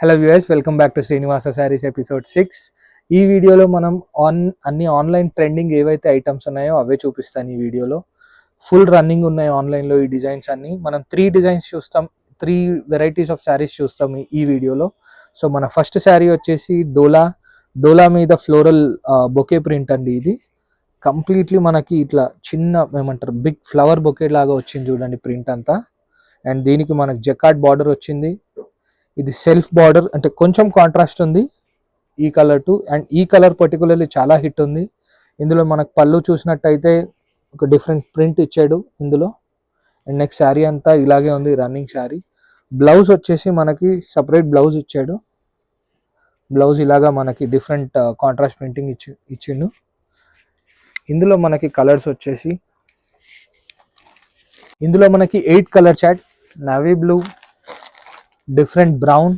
Hello viewers, welcome back to Srinivasa saris episode 6. ఈ వీడియోలో మనం అన్ని ఆన్లైన్ ట్రెండింగ్ ఏవైతే ఐటమ్స్ ఉన్నాయో అవే చూపిస్తాను. ఈ వీడియోలో ఫుల్ రన్నింగ్ ఉన్నాయి ఆన్లైన్లో ఈ డిజైన్స్ అన్ని. మనం 3 డిజైన్స్ చూస్తాం, 3 వెరైటీస్ ఆఫ్ శారీస్ చూస్తాం ఈ వీడియోలో. సో మన ఫస్ట్ శారీ వచ్చేసి డోలా మీద ఫ్లోరల్ బొకే ప్రింట్ అండి. ఇది కంప్లీట్లీ మనకి ఇట్లా చిన్న ఏమంటారు బిగ్ ఫ్లవర్ బొకే లాగా వచ్చింది చూడండి ప్రింట్ అంతా. అండ్ దీనికి మనకు జకార్డ్ బార్డర్ వచ్చింది. ఇది సెల్ఫ్ బార్డర్, అంటే కొంచెం కాంట్రాస్ట్ ఉంది ఈ కలర్ టు. అండ్ ఈ కలర్ పర్టికులర్లీ చాలా హిట్ ఉంది. ఇందులో మనకు పళ్ళు చూసినట్టయితే ఒక డిఫరెంట్ ప్రింట్ ఇచ్చాడు ఇందులో. అండ్ నెక్స్ట్ శారీ అంతా ఇలాగే ఉంది, రన్నింగ్ శారీ. బ్లౌజ్ వచ్చేసి మనకి సపరేట్ బ్లౌజ్ ఇచ్చాడు. బ్లౌజ్ ఇలాగా మనకి డిఫరెంట్ కాంట్రాస్ట్ ప్రింటింగ్ ఇచ్చిండు. ఇందులో మనకి కలర్స్ వచ్చేసి ఇందులో మనకి 8 colour chart, navy blue, different brown,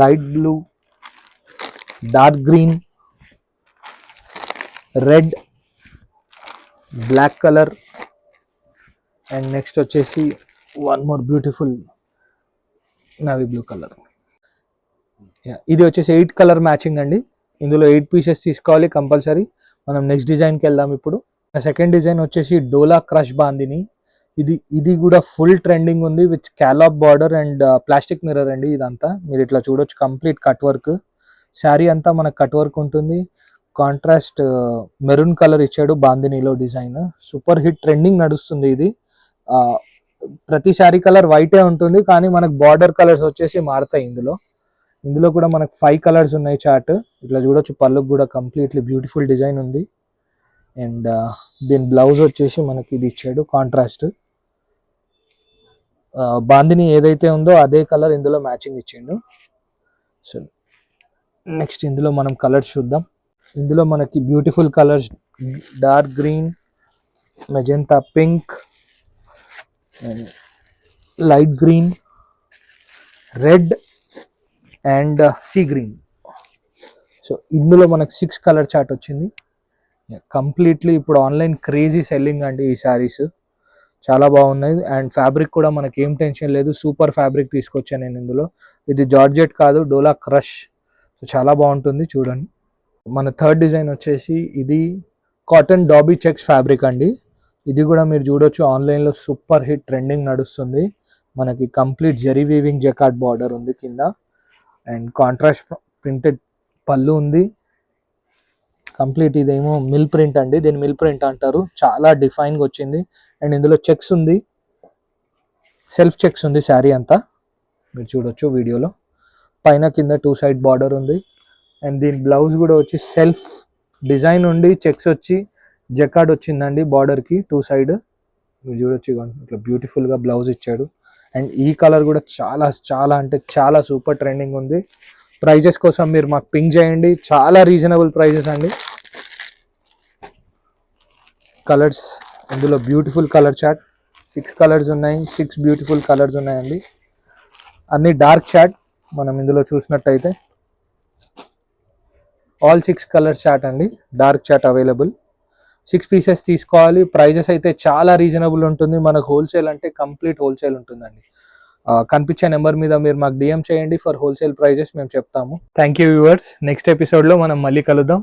light blue, dark green, red, black colour. And next వచ్చేసి one more beautiful navy blue colour. ఇది వచ్చేసి 8 కలర్ మ్యాచింగ్ అండి. ఇందులో 8 పీసెస్ తీసుకోవాలి కంపల్సరీ. మనం నెక్స్ట్ డిజైన్కి వెళ్దాం ఇప్పుడు. సెకండ్ డిజైన్ వచ్చేసి డోలా క్రష్ బాందిని. ఇది కూడా ఫుల్ ట్రెండింగ్ ఉంది with scallop border and plastic mirror అండి. ఇదంతా మీరు ఇట్లా చూడొచ్చు, కంప్లీట్ కట్ వర్క్. శారీ అంతా మనకు కట్ వర్క్ ఉంటుంది. కాంట్రాస్ట్ మెరూన్ కలర్ ఇచ్చాడు బాందినీలో డిజైన్. సూపర్ హిట్, ట్రెండింగ్ నడుస్తుంది ఇది. ప్రతి శారీ కలర్ వైటే ఉంటుంది, కానీ మనకు బార్డర్ కలర్స్ వచ్చేసి మారుతాయి ఇందులో కూడా మనకు 5 కలర్స్ ఉన్నాయి చార్ట్. ఇట్లా చూడొచ్చు, పళ్ళుకు కూడా కంప్లీట్లీ బ్యూటిఫుల్ డిజైన్ ఉంది. అండ్ దీని బ్లౌజ్ వచ్చేసి మనకి ఇది ఇచ్చాడు కాంట్రాస్ట్. బాందిని ఏదైతే ఉందో అదే కలర్ ఇందులో మ్యాచింగ్ ఇచ్చిండు. సో నెక్స్ట్ ఇందులో మనం కలర్స్ చూద్దాం. ఇందులో మనకి beautiful colours dark green, magenta pink, light green, red and sea green. So ఇందులో మనకి 6 కలర్ చార్ట్ వచ్చింది. కంప్లీట్లీ ఇప్పుడు ఆన్లైన్ క్రేజీ సెల్లింగ్ అండి ఈ శారీస్. చాలా బాగున్నాయి. అండ్ ఫ్యాబ్రిక్ కూడా మనకి ఏం టెన్షన్ లేదు, సూపర్ ఫ్యాబ్రిక్ తీసుకొచ్చాను నేను ఇందులో. ఇది జార్జెట్ కాదు, డోలా క్రష్. సో చాలా బాగుంటుంది చూడండి. మన థర్డ్ డిజైన్ వచ్చేసి ఇది కాటన్ డాబీ చెక్స్ ఫ్యాబ్రిక్ అండి. ఇది కూడా మీరు చూడొచ్చు, ఆన్లైన్లో సూపర్ హిట్, ట్రెండింగ్ నడుస్తుంది. మనకి complete zari weaving jacquard border ఉంది కింద. అండ్ కాంట్రాస్ట్ ప్రింటెడ్ పళ్ళు ఉంది. కంప్లీట్ ఇదేమో మిల్ ప్రింట్ అండి, దీన్ని మిల్ ప్రింట్ అంటారు. చాలా డిఫైన్గా వచ్చింది. అండ్ ఇందులో చెక్స్ ఉంది, సెల్ఫ్ చెక్స్ ఉంది శారీ అంతా, మీరు చూడొచ్చు వీడియోలో. పైన కింద 2 సైడ్ బార్డర్ ఉంది. అండ్ దీని బ్లౌజ్ కూడా వచ్చి సెల్ఫ్ డిజైన్ ఉండి చెక్స్ వచ్చి జకార్డ్ వచ్చిందండి బార్డర్కి 2 సైడ్. మీరు చూడొచ్చు, ఇట్లా బ్యూటిఫుల్గా బ్లౌజ్ ఇచ్చాడు. అండ్ ఈ కలర్ కూడా చాలా చాలా అంటే చాలా సూపర్ ట్రెండింగ్ ఉంది. ప్రైజెస్ కోసం మీరు మాకు పింక్ చేయండి, చాలా రీజనబుల్ ప్రైజెస్ అండి. కలర్స్ ఇందులో బ్యూటిఫుల్ కలర్ చార్ట్, 6 కలర్స్ ఉన్నాయి, 6 బ్యూటిఫుల్ కలర్స్ ఉన్నాయండి. అన్ని డార్క్ చార్ట్. మనం ఇందులో చూసినట్టయితే ఆల్ 6 కలర్ చార్ట్ అండి, డార్క్ చార్ట్ అవైలబుల్. 6 పీసెస్ తీసుకోవాలి. ప్రైజెస్ అయితే చాలా రీజనబుల్ ఉంటుంది. మనకు హోల్సేల్ అంటే కంప్లీట్ హోల్సేల్ ఉంటుందండి. కనిపించే నెంబర్ మీద మీరు మాకు DM చేయండి, ఫర్ హోల్సేల్ ప్రైజెస్ మేము చెప్తాము. Thank you viewers. నెక్స్ట్ ఎపిసోడ్లో మనం మళ్ళీ కలుద్దాం.